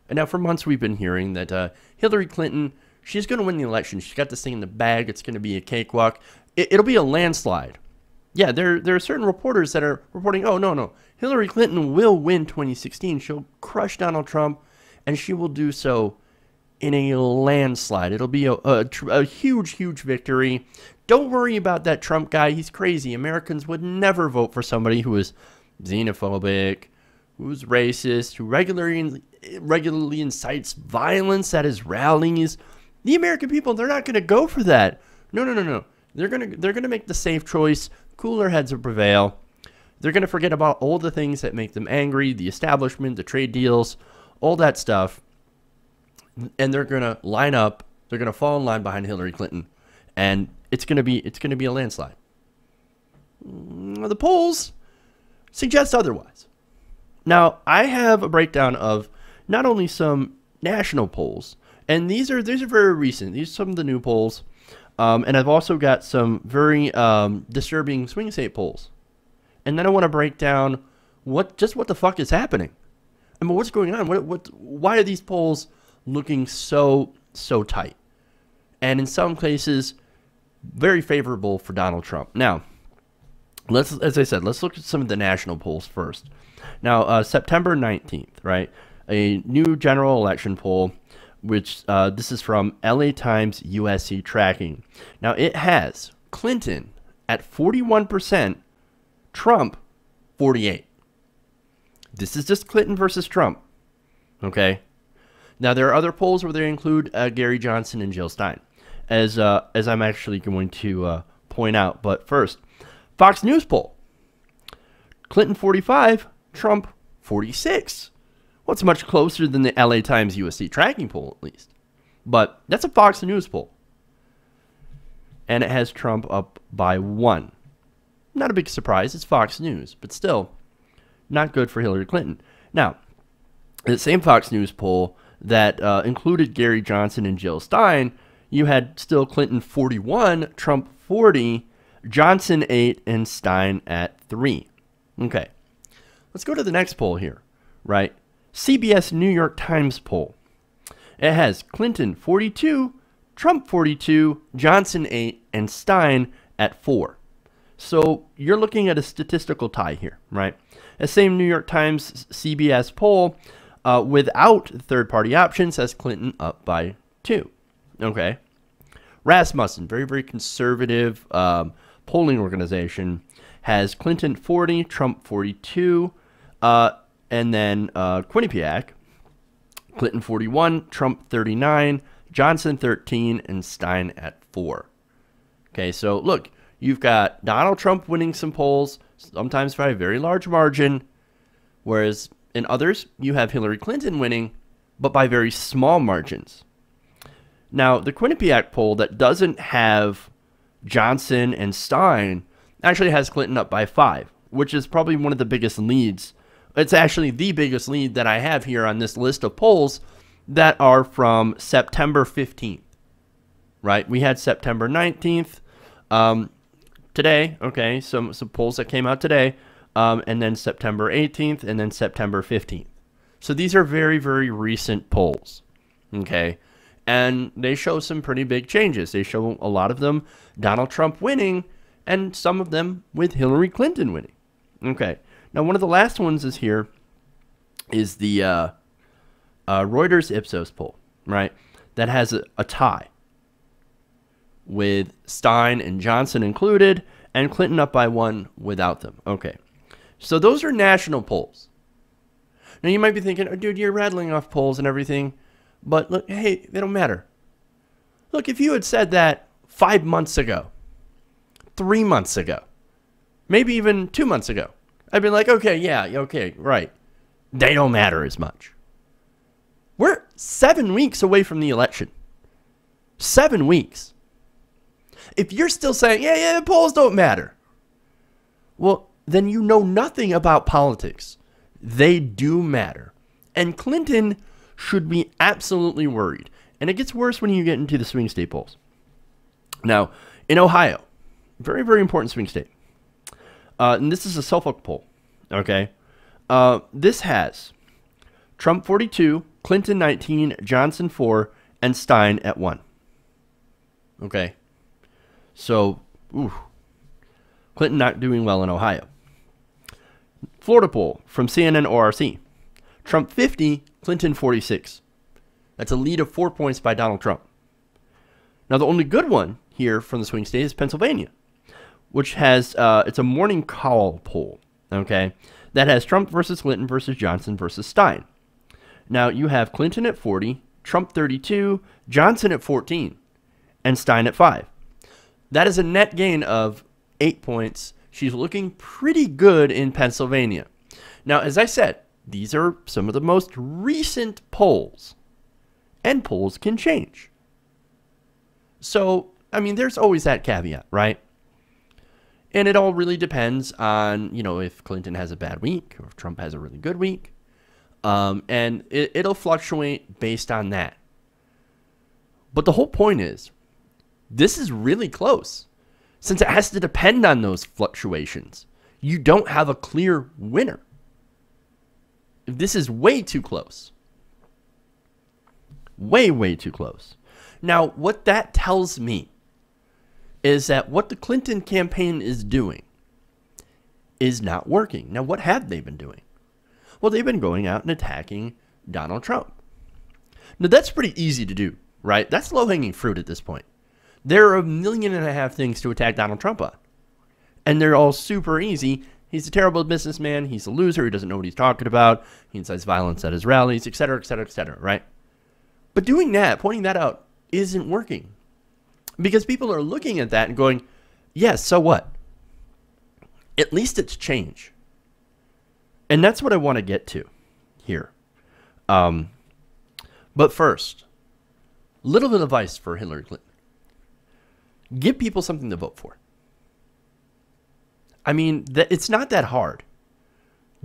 And now for months we've been hearing that Hillary Clinton, she's going to win the election. She's got this thing in the bag. It's going to be a cakewalk. It'll be a landslide. Yeah, there are certain reporters that are reporting, oh, no. Hillary Clinton will win 2016. She'll crush Donald Trump, and she will do so in a landslide. It'll be a huge, huge victory. Don't worry about that Trump guy. He's crazy. Americans would never vote for somebody who is xenophobic, who's racist, who regularly incites violence at his rallies. The American people, they're not going to go for that. No. They're gonna make the safe choice. Cooler heads will prevail. They're going to forget about all the things that make them angry, the establishment, the trade deals, all that stuff. And they're going to line up. They're going to fall in line behind Hillary Clinton. And it's going to be a landslide. The polls suggest otherwise. Now, I have a breakdown of not only some national polls, and these are very recent. These are some of the new polls. And I've also got some very disturbing swing state polls. And then I want to break down what the fuck is happening. I mean, what's going on? Why are these polls looking so tight? And in some cases, very favorable for Donald Trump. Now, as I said, let's look at some of the national polls first. Now, September 19th, right? A new general election poll, which this is from LA Times USC tracking. Now, it has Clinton at 41%, Trump 48%. This is just Clinton versus Trump, okay? Now, there are other polls where they include Gary Johnson and Jill Stein, as I'm actually going to point out. But first, Fox News poll. Clinton 45, Trump 46. Well, it's much closer than the LA Times USC tracking poll, at least. But that's a Fox News poll. And it has Trump up by 1. Not a big surprise. It's Fox News. But still, not good for Hillary Clinton. Now, the same Fox News poll that included Gary Johnson and Jill Stein, you had still Clinton 41, Trump 40, Johnson 8, and Stein at 3. Okay. Let's go to the next poll here, right? CBS New York Times poll. It has Clinton 42, Trump 42, Johnson 8, and Stein at 4. So you're looking at a statistical tie here, right? The same New York Times CBS poll without third-party options has Clinton up by 2. Okay. Rasmussen, very, very conservative polling organization, has Clinton 40, Trump 42, and then Quinnipiac, Clinton 41, Trump 39, Johnson 13, and Stein at 4. Okay, so look, you've got Donald Trump winning some polls, sometimes by a very large margin, whereas in others, you have Hillary Clinton winning, but by very small margins. Now, the Quinnipiac poll that doesn't have Johnson and Stein actually has Clinton up by 5, which is probably one of the biggest leads. It's actually the biggest lead that I have here on this list of polls that are from September 15th, right? We had September 19th today, okay, some polls that came out today, and then September 18th, and then September 15th. So these are very, very recent polls, okay? And they show some pretty big changes. They show a lot of them Donald Trump winning, and some of them with Hillary Clinton winning. Okay. Now, one of the last ones is here is the Reuters Ipsos poll, right? That has a tie with Stein and Johnson included, and Clinton up by 1 without them. Okay. So those are national polls. Now, you might be thinking, oh, dude, you're rattling off polls and everything. But look, hey, they don't matter. Look, if you had said that 5 months ago, 3 months ago, maybe even 2 months ago, I'd be like, okay, yeah, okay, right. They don't matter as much. We're 7 weeks away from the election. 7 weeks. If you're still saying, yeah, polls don't matter, well, then you know nothing about politics. They do matter. And Clinton should be absolutely worried. And it gets worse when you get into the swing state polls. Now, in Ohio, very, very important swing state. And this is a Suffolk poll, okay? This has Trump 42, Clinton 19, Johnson 4, and Stein at 1. Okay. So, Clinton not doing well in Ohio. Florida poll from CNN ORC. Trump 50, Clinton 46. That's a lead of 4 points by Donald Trump. Now, the only good one here from the swing state is Pennsylvania, which has, it's a morning call poll, okay, that has Trump versus Clinton versus Johnson versus Stein. Now, you have Clinton at 40, Trump 32, Johnson at 14, and Stein at 5. That is a net gain of 8 points. She's looking pretty good in Pennsylvania. Now, as I said, these are some of the most recent polls, and polls can change. So, I mean, there's always that caveat, right? And it all really depends on, you know, if Clinton has a bad week or if Trump has a really good week. And it'll fluctuate based on that. But the whole point is, this is really close. Since it has to depend on those fluctuations, you don't have a clear winner. This is way too close. Way, way too close. Now, what that tells me is that what the Clinton campaign is doing is not working. Now, what have they been doing? Well, they've been going out and attacking Donald Trump. Now, that's pretty easy to do, right? That's low-hanging fruit at this point. There are 1.5 million things to attack Donald Trump on. And they're all super easy. He's a terrible businessman. He's a loser. He doesn't know what he's talking about. He incites violence at his rallies, etc., etc., etc., right? But doing that, pointing that out, isn't working. Because people are looking at that and going, yes, so what? At least it's change. And that's what I want to get to here. But first, little bit of advice for Hillary Clinton. Give people something to vote for. I mean, it's not that hard.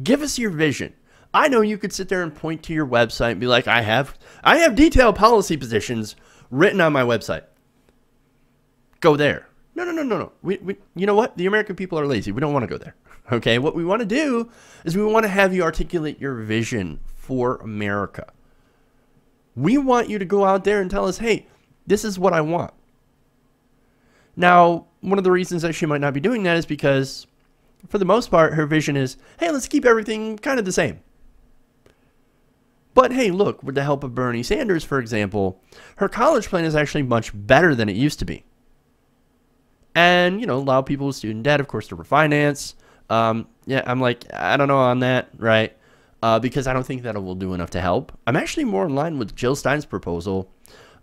Give us your vision. I know you could sit there and point to your website and be like, I have detailed policy positions written on my website. Go there. No. You know what? The American people are lazy. We don't want to go there. Okay? What we want to do is we want to have you articulate your vision for America. We want you to go out there and tell us, hey, this is what I want. Now, one of the reasons that she might not be doing that is because, for the most part, her vision is, hey, let's keep everything kind of the same. But hey, look, with the help of Bernie Sanders, for example, her college plan is actually much better than it used to be. And, you know, allow people with student debt, of course, to refinance. Yeah, I'm like, I don't know on that, right? Because I don't think that will do enough to help. I'm actually more in line with Jill Stein's proposal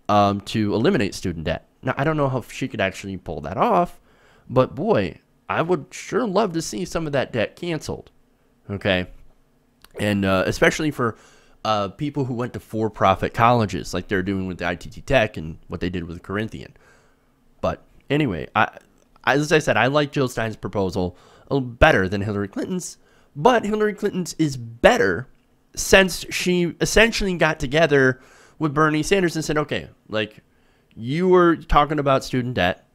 to eliminate student debt. Now, I don't know if she could actually pull that off, but boy, I would sure love to see some of that debt canceled, okay? And especially for people who went to for-profit colleges like they're doing with the ITT Tech and what they did with Corinthian. But anyway, as I said, I like Jill Stein's proposal a little better than Hillary Clinton's, but Hillary Clinton's is better since she essentially got together with Bernie Sanders and said, okay, like, you were talking about student debt.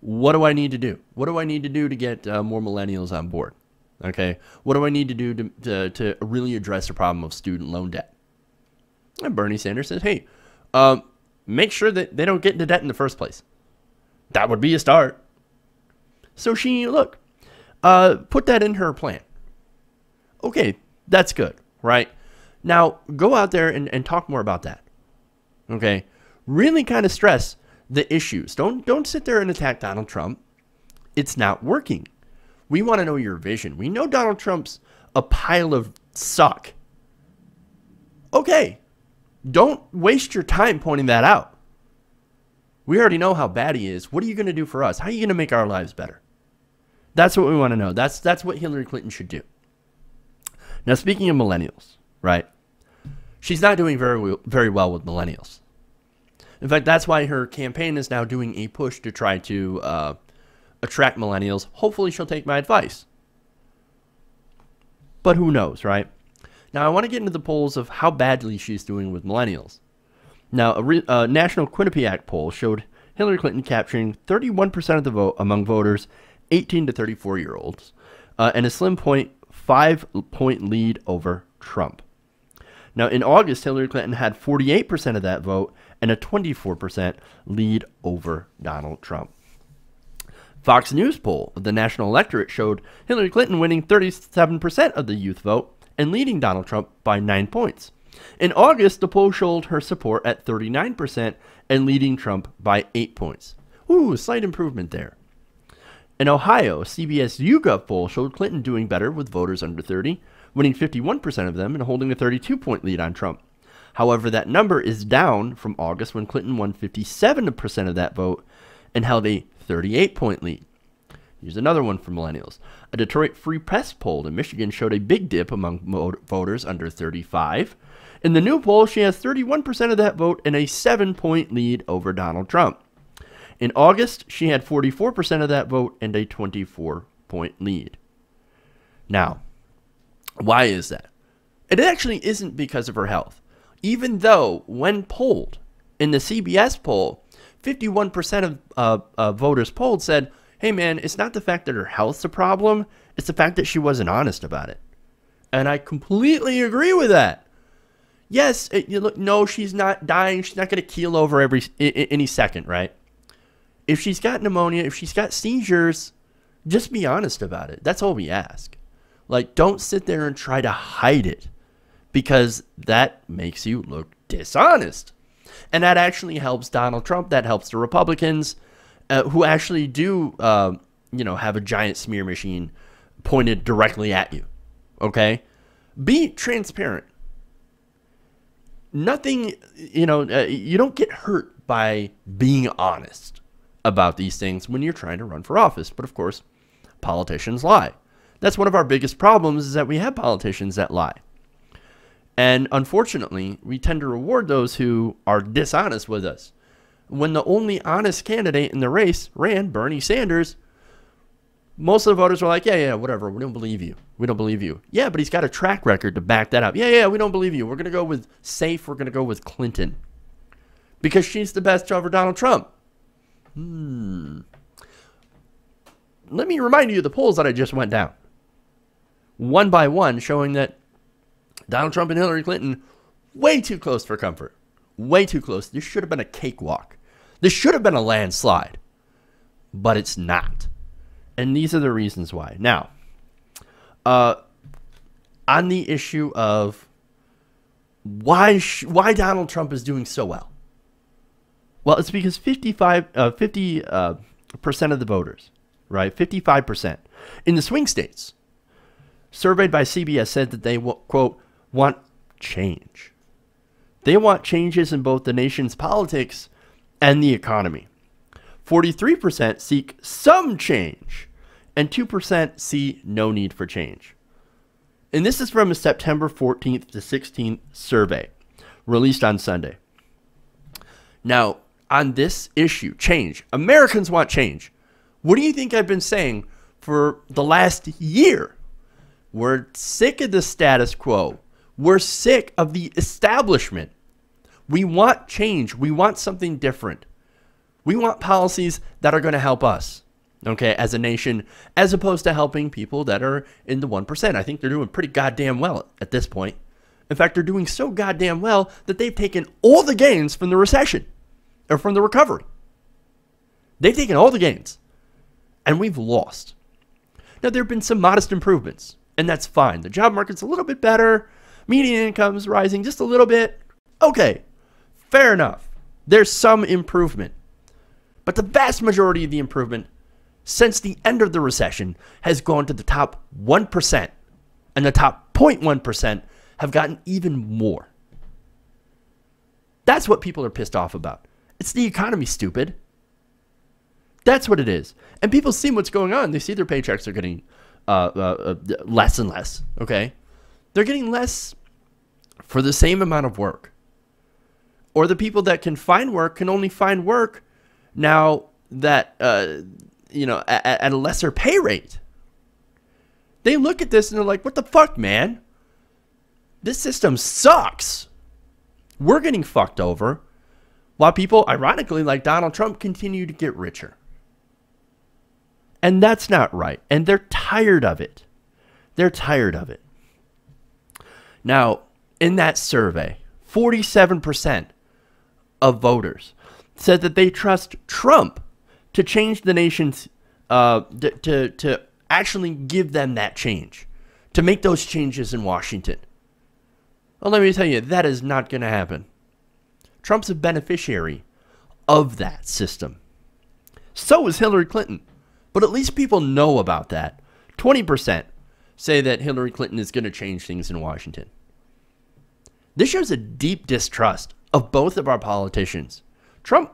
What do I need to do? What do I need to do to get more millennials on board? Okay, what do I need to do to really address the problem of student loan debt? And Bernie Sanders says, hey, make sure that they don't get into debt in the first place. That would be a start. So she, look, put that in her plan. Okay, that's good, right? Now, go out there and talk more about that. Okay, really kind of stress the issues. Don't sit there and attack Donald Trump. It's not working. We want to know your vision. We know Donald Trump's a pile of suck. Okay, don't waste your time pointing that out. We already know how bad he is. What are you going to do for us? How are you going to make our lives better? That's what we want to know. That's what Hillary Clinton should do. Now, speaking of millennials, right? She's not doing very well with millennials. In fact, that's why her campaign is now doing a push to try to attract millennials. Hopefully, she'll take my advice. But who knows, right? Now, I want to get into the polls of how badly she's doing with millennials. Now, a National Quinnipiac poll showed Hillary Clinton capturing 31% of the vote among voters 18 to 34-year-olds, and a slim 5-point lead over Trump. Now, in August, Hillary Clinton had 48% of that vote and a 24% lead over Donald Trump. Fox News poll of the national electorate showed Hillary Clinton winning 37% of the youth vote and leading Donald Trump by 9 points. In August, the poll showed her support at 39% and leading Trump by 8 points. Ooh, slight improvement there. In Ohio, CBS YouGov poll showed Clinton doing better with voters under 30, winning 51% of them and holding a 32-point lead on Trump. However, that number is down from August when Clinton won 57% of that vote and held a 38-point lead. Here's another one for millennials. A Detroit Free Press poll in Michigan showed a big dip among voters under 35. In the new poll, she has 31% of that vote and a 7-point lead over Donald Trump. In August, she had 44% of that vote and a 24-point lead. Now, why is that? It actually isn't because of her health. Even though, when polled, in the CBS poll, 51% of voters polled said, hey man, it's not the fact that her health's a problem, it's the fact that she wasn't honest about it. And I completely agree with that. Yes, no, she's not dying, she's not going to keel over any second, right? If she's got pneumonia, if she's got seizures, just be honest about it. That's all we ask. Like, don't sit there and try to hide it, because that makes you look dishonest. And that actually helps Donald Trump. That helps the Republicans who actually do, have a giant smear machine pointed directly at you. Okay? Be transparent. Nothing, you don't get hurt by being honest about these things when you're trying to run for office. But of course, politicians lie. That's one of our biggest problems, is that we have politicians that lie. And unfortunately, we tend to reward those who are dishonest with us. When the only honest candidate in the race ran, Bernie Sanders, most of the voters were like, yeah, whatever, we don't believe you. We don't believe you. Yeah, but he's got a track record to back that up. Yeah, we don't believe you. We're going to go with safe. We're going to go with Clinton, because she's the best over Donald Trump. Let me remind you of the polls that I just went down, one by one, showing that Donald Trump and Hillary Clinton, way too close for comfort. Way too close. This should have been a cakewalk. This should have been a landslide. But it's not. And these are the reasons why. Now, on the issue of why Donald Trump is doing so well. Well, it's because 50% of the voters, right, 55%, in the swing states, surveyed by CBS, said that they, quote, want change. They want changes in both the nation's politics and the economy. 43% seek some change, and 2% see no need for change. And this is from a September 14th to 16th survey released on Sunday. Now, on this issue, change. Americans want change. What do you think I've been saying for the last year? We're sick of the status quo. We're sick of the establishment. We want change. We want something different. We want policies that are going to help us, okay, as a nation, as opposed to helping people that are in the 1%. I think they're doing pretty goddamn well at this point. In fact, they're doing so goddamn well that they've taken all the gains from the recession, or from the recovery. They've taken all the gains, and we've lost. Now, there have been some modest improvements, and that's fine. The job market's a little bit better. Median income's rising just a little bit. Okay, fair enough. There's some improvement. But the vast majority of the improvement since the end of the recession has gone to the top 1%, and the top 0.1% have gotten even more. That's what people are pissed off about. It's the economy, stupid. That's what it is. And people see what's going on. They see their paychecks are getting less and less, okay? They're getting less for the same amount of work. Or the people that can find work can only find work now that, at a lesser pay rate. They look at this and they're like, what the fuck, man? This system sucks. We're getting fucked over, while people, ironically, like Donald Trump, continue to get richer. And that's not right. And they're tired of it. They're tired of it. Now, in that survey, 47% of voters said that they trust Trump to change the nation's, to actually give them that change, to make those changes in Washington. Well, let me tell you, that is not going to happen. Trump's a beneficiary of that system. So is Hillary Clinton. But at least people know about that. 20% say that Hillary Clinton is going to change things in Washington. This shows a deep distrust of both of our politicians. Trump,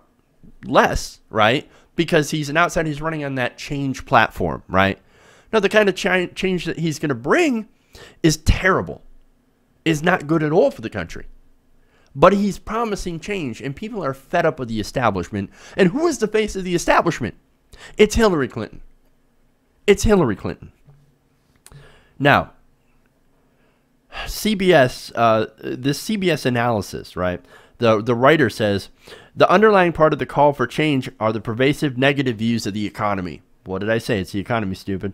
less, right? Because he's an outsider. He's running on that change platform, right? Now, the kind of change that he's going to bring is terrible, is not good at all for the country. But he's promising change, and people are fed up with the establishment. And who is the face of the establishment? It's Hillary Clinton. It's Hillary Clinton. Now, CBS, this CBS analysis, right? The writer says, the underlying part of the call for change are the pervasive negative views of the economy. What did I say? It's the economy, stupid.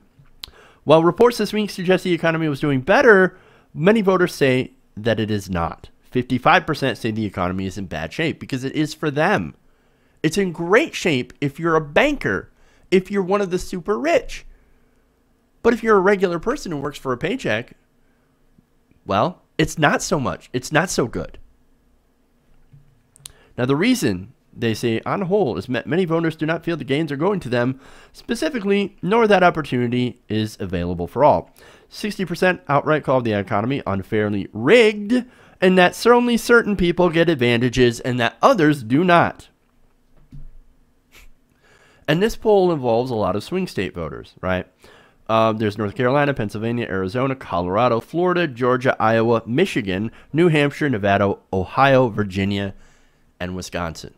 While reports this week suggest the economy was doing better, many voters say that it is not. 55% say the economy is in bad shape because it is for them. It's in great shape if you're a banker, if you're one of the super rich. But if you're a regular person who works for a paycheck, well, it's not so much. It's not so good. Now, the reason they say on the whole is many voters do not feel the gains are going to them specifically, nor that opportunity is available for all. 60% outright call the economy unfairly rigged, and that only certain people get advantages and that others do not. And this poll involves a lot of swing state voters, right? There's North Carolina, Pennsylvania, Arizona, Colorado, Florida, Georgia, Iowa, Michigan, New Hampshire, Nevada, Ohio, Virginia, and Wisconsin.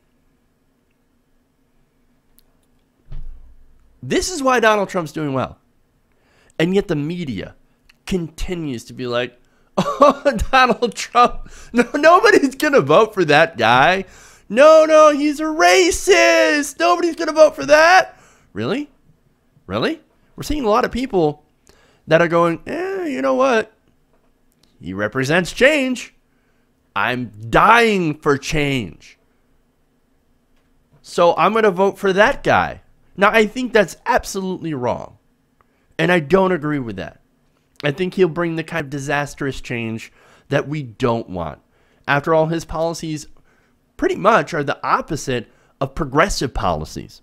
This is why Donald Trump's doing well. And yet the media continues to be like, oh, Donald Trump, no, nobody's going to vote for that guy. No, he's a racist. Nobody's going to vote for that. Really? Really? We're seeing a lot of people that are going, you know what? He represents change. I'm dying for change. So I'm going to vote for that guy. Now, I think that's absolutely wrong. And I don't agree with that. I think he'll bring the kind of disastrous change that we don't want. After all, his policies pretty much are the opposite of progressive policies.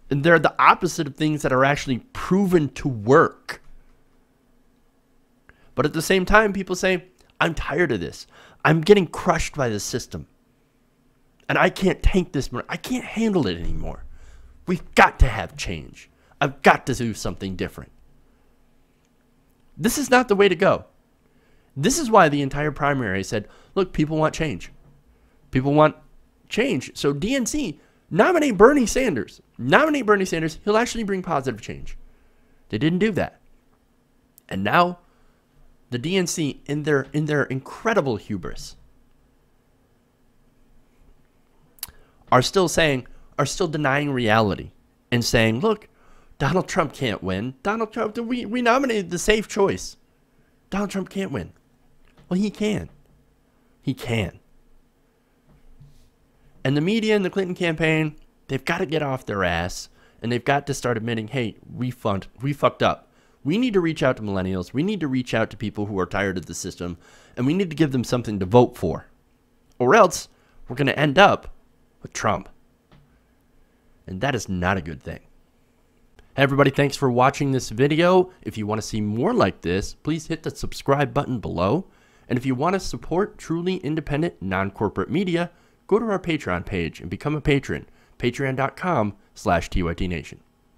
And they're the opposite of things that are actually proven to work. But at the same time, people say, I'm tired of this. I'm getting crushed by the system. And I can't take this more. I can't handle it anymore. We've got to have change. I've got to do something different. This is not the way to go. This is why the entire primary said, look, people want change. People want change. So DNC, nominate Bernie Sanders. Nominate Bernie Sanders. He'll actually bring positive change. They didn't do that. And now the DNC, in their incredible hubris, are still denying reality and saying, look, Donald Trump can't win. Donald Trump, we nominated the safe choice. Donald Trump can't win. Well, he can. He can. And the media and the Clinton campaign, they've got to get off their ass, and they've got to start admitting, hey, we fucked up. We need to reach out to millennials. We need to reach out to people who are tired of the system, and we need to give them something to vote for. Or else we're going to end up with Trump. And that is not a good thing. Hey everybody, thanks for watching this video. If you want to see more like this, please hit the subscribe button below. And if you want to support truly independent, non-corporate media, go to our Patreon page and become a patron. Patreon.com/TYTNation.